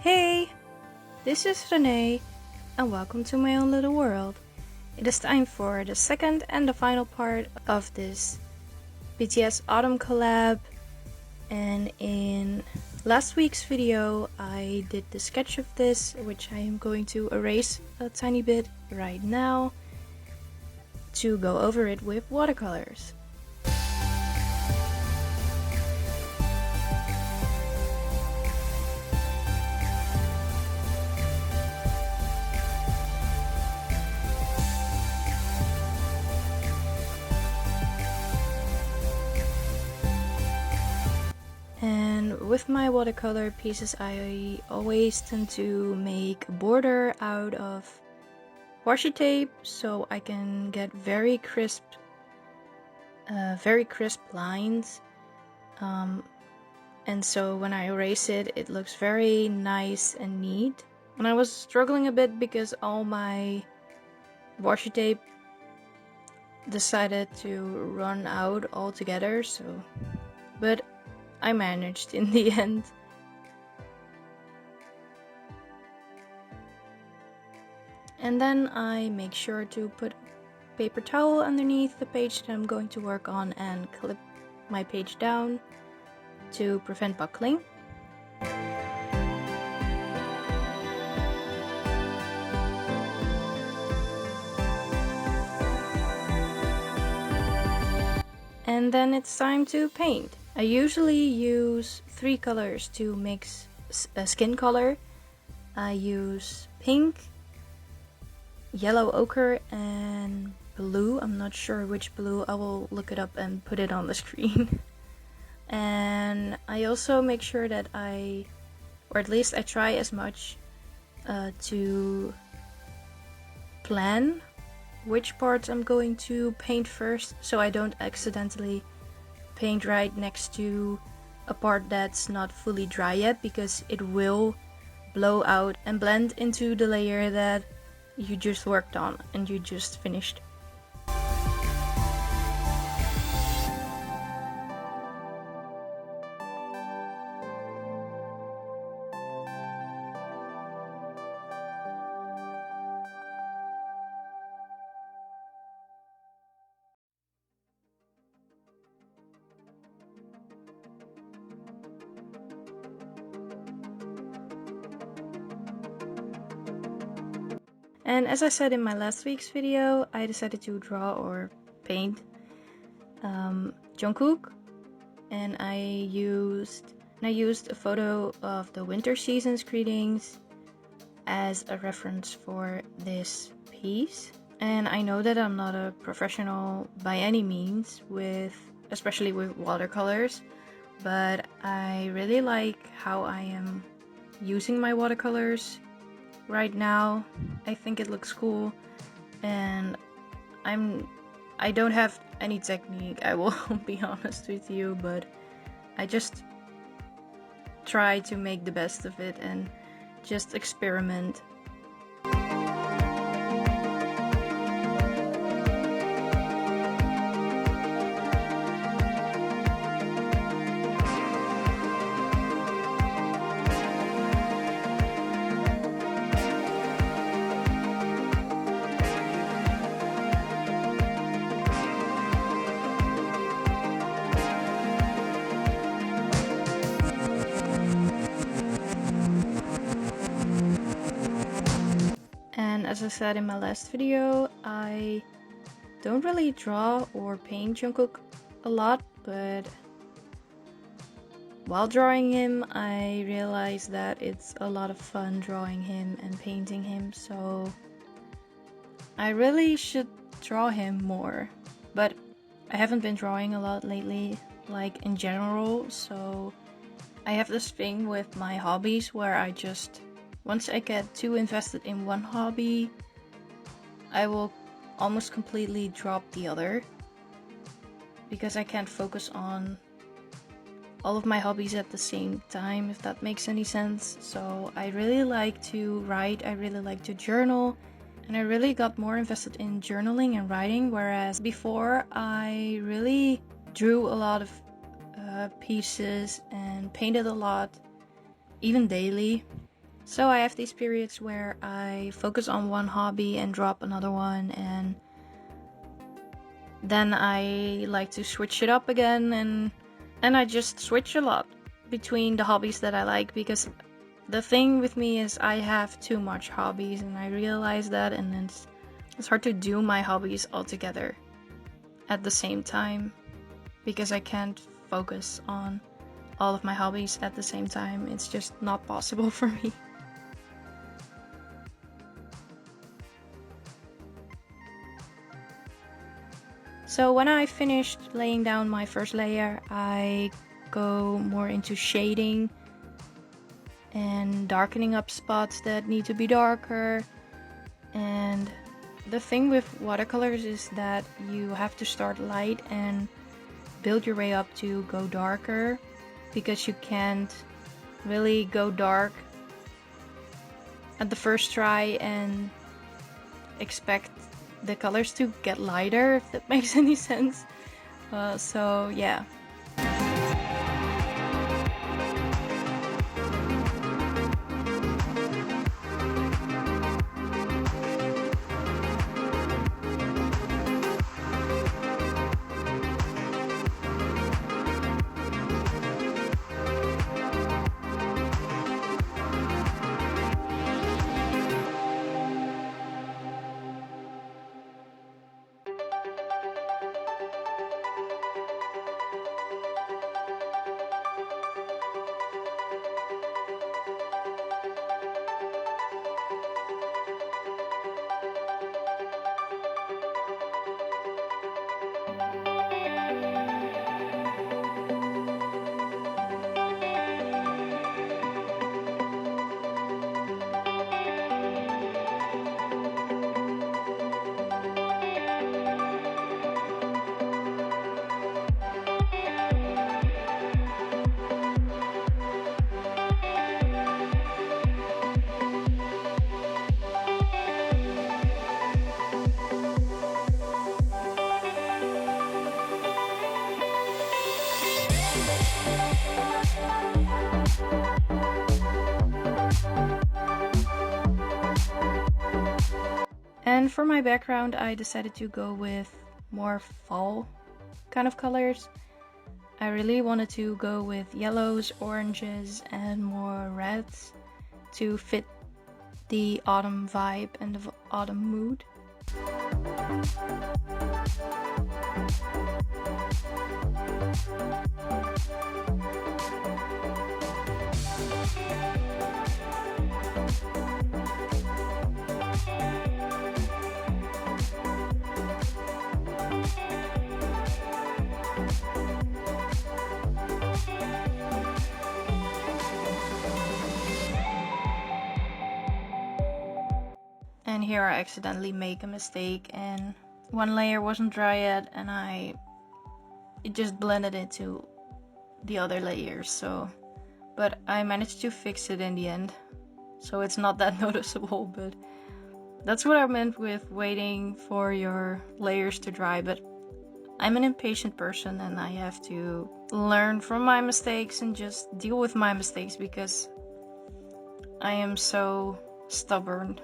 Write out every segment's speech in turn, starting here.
Hey, this is Renee, and welcome to my own little world. It is time for the second and the final part of this BTS Autumn collab, and in last week's video I did the sketch of this, which I am going to erase a tiny bit right now to go over it with watercolors. And with my watercolor pieces, I always tend to make a border out of washi tape so I can get very crisp lines. And so when I erase it, it looks very nice and neat. And I was struggling a bit because all my washi tape decided to run out altogether, but I managed in the end. And then I make sure to put a paper towel underneath the page that I'm going to work on and clip my page down to prevent buckling. And then it's time to paint. I usually use 3 colors to mix a skin color. I use pink, yellow ochre, and blue. I'm not sure which blue. I will look it up and put it on the screen. And I also make sure that or at least I try as much to plan which parts I'm going to paint first, so I don't accidentally paint right next to a part that's not fully dry yet, because it will blow out and blend into the layer that you just worked on and you just finished. And as I said in my last week's video, I decided to draw or paint Jungkook, and I used a photo of the winter season's greetings as a reference for this piece. And I know that I'm not a professional by any means, especially with watercolors, but I really like how I am using my watercolors right now. I think it looks cool, and I don't have any technique, I will be honest with you, but I just try to make the best of it and just experiment. And as I said in my last video, I don't really draw or paint Jungkook a lot, but while drawing him, I realized that it's a lot of fun drawing him and painting him, so I really should draw him more. But I haven't been drawing a lot lately, like in general, so I have this thing with my hobbies where once I get too invested in one hobby, I will almost completely drop the other, because I can't focus on all of my hobbies at the same time, if that makes any sense. So I really like to write, I really like to journal, and I really got more invested in journaling and writing, whereas before I really drew a lot of pieces and painted a lot, even daily. So I have these periods where I focus on one hobby and drop another one, and then I like to switch it up again, and I just switch a lot between the hobbies that I like, because the thing with me is I have too much hobbies, and I realize that, and it's hard to do my hobbies all together at the same time because I can't focus on all of my hobbies at the same time. It's just not possible for me. So when I finished laying down my first layer, I go more into shading and darkening up spots that need to be darker. And the thing with watercolors is that you have to start light and build your way up to go darker, because you can't really go dark at the first try and expect the colors to get lighter, if that makes any sense. So yeah. And for my background, I decided to go with more fall kind of colors. I really wanted to go with yellows, oranges, and more reds to fit the autumn vibe and the autumn mood. And here I accidentally make a mistake, and one layer wasn't dry yet, and it just blended into the other layers. So, but I managed to fix it in the end, so it's not that noticeable. But that's what I meant with waiting for your layers to dry. But I'm an impatient person, and I have to learn from my mistakes and just deal with my mistakes because I am so stubborn.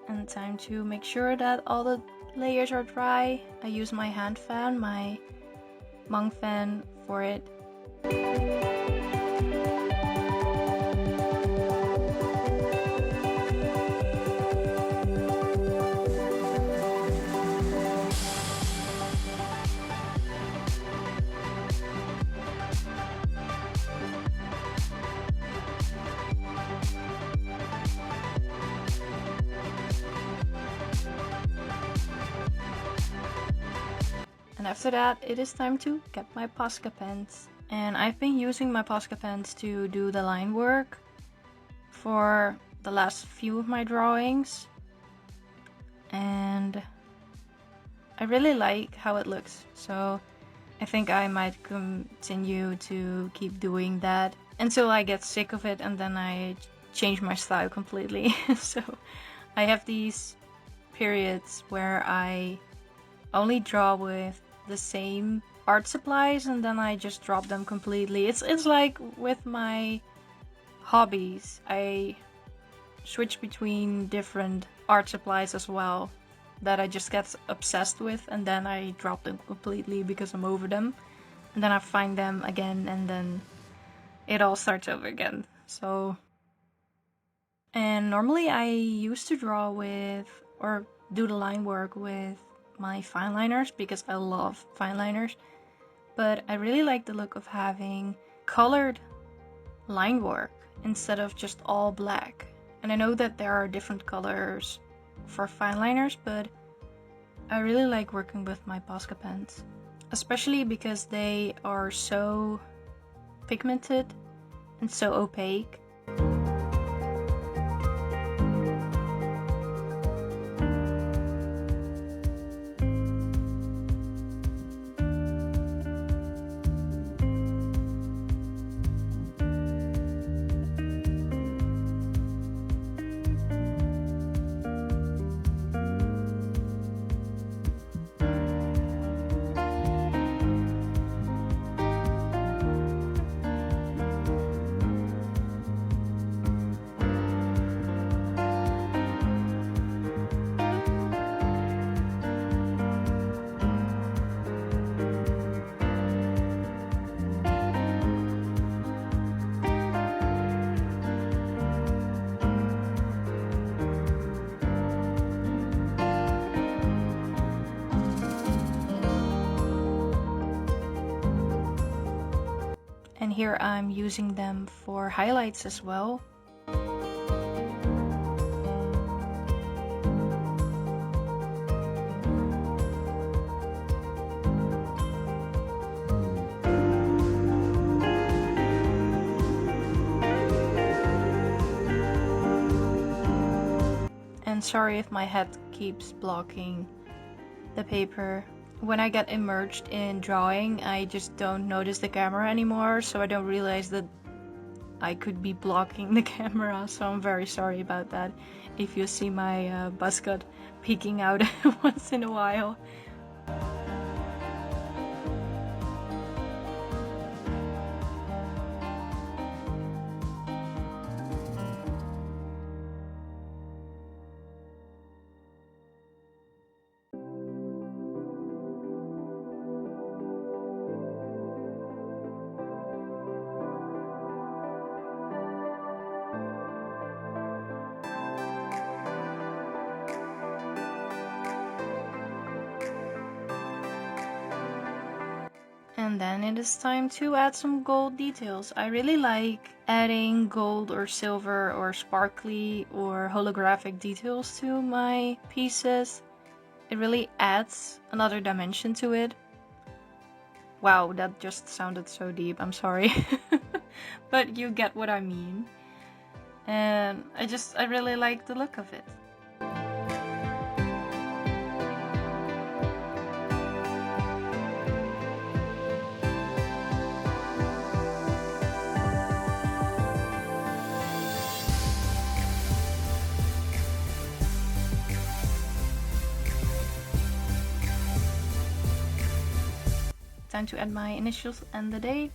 And time to make sure that all the layers are dry. I use my hand fan, my monk fan for it. And after that, it is time to get my Posca Pens. And I've been using my Posca Pens to do the line work for the last few of my drawings. And I really like how it looks. So I think I might continue to keep doing that until I get sick of it, and then I change my style completely. So I have these periods where I only draw with the same art supplies and then I just drop them completely. It's like with my hobbies. I switch between different art supplies as well that I just get obsessed with, and then I drop them completely because I'm over them. And then I find them again, and then it all starts over again. So, and normally I used to draw with, or do the line work with my fine liners because I love fine liners. But I really like the look of having colored line work instead of just all black. And I know that there are different colors for fine liners, but I really like working with my Posca pens, especially because they are so pigmented and so opaque. And here I'm using them for highlights as well. And sorry if my head keeps blocking the paper. When I get immersed in drawing, I just don't notice the camera anymore, so I don't realize that I could be blocking the camera, so I'm very sorry about that if you see my buzz cut peeking out once in a while. And then it is time to add some gold details. I really like adding gold or silver or sparkly or holographic details to my pieces. It really adds another dimension to it. Wow, that just sounded so deep, I'm sorry. But you get what I mean. And I really like the look of it. Time to add my initials and the date.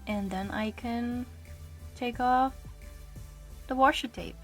And then I can take off the washi tape.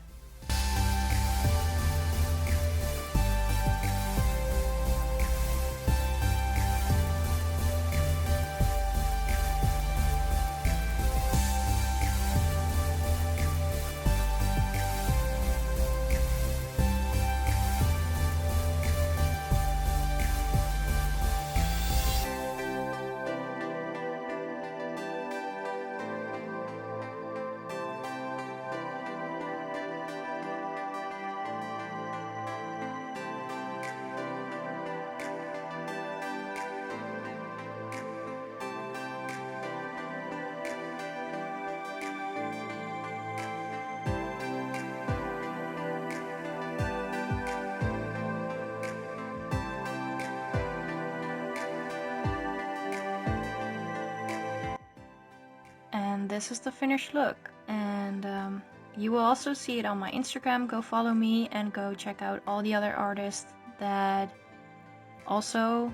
and this is the finished look. And you will also see it on my Instagram. Go follow me and go check out all the other artists that also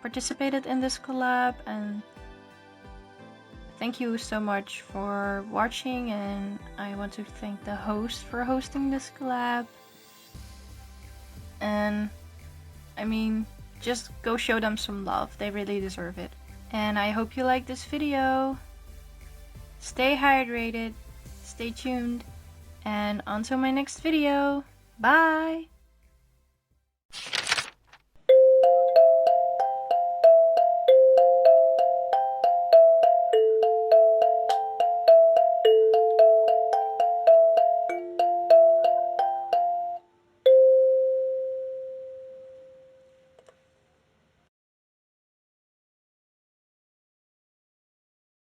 participated in this collab. And thank you so much for watching, and I want to thank the host for hosting this collab. And I mean, just go show them some love, they really deserve it. And I hope you like this video. Stay hydrated, stay tuned, and until my next video, bye!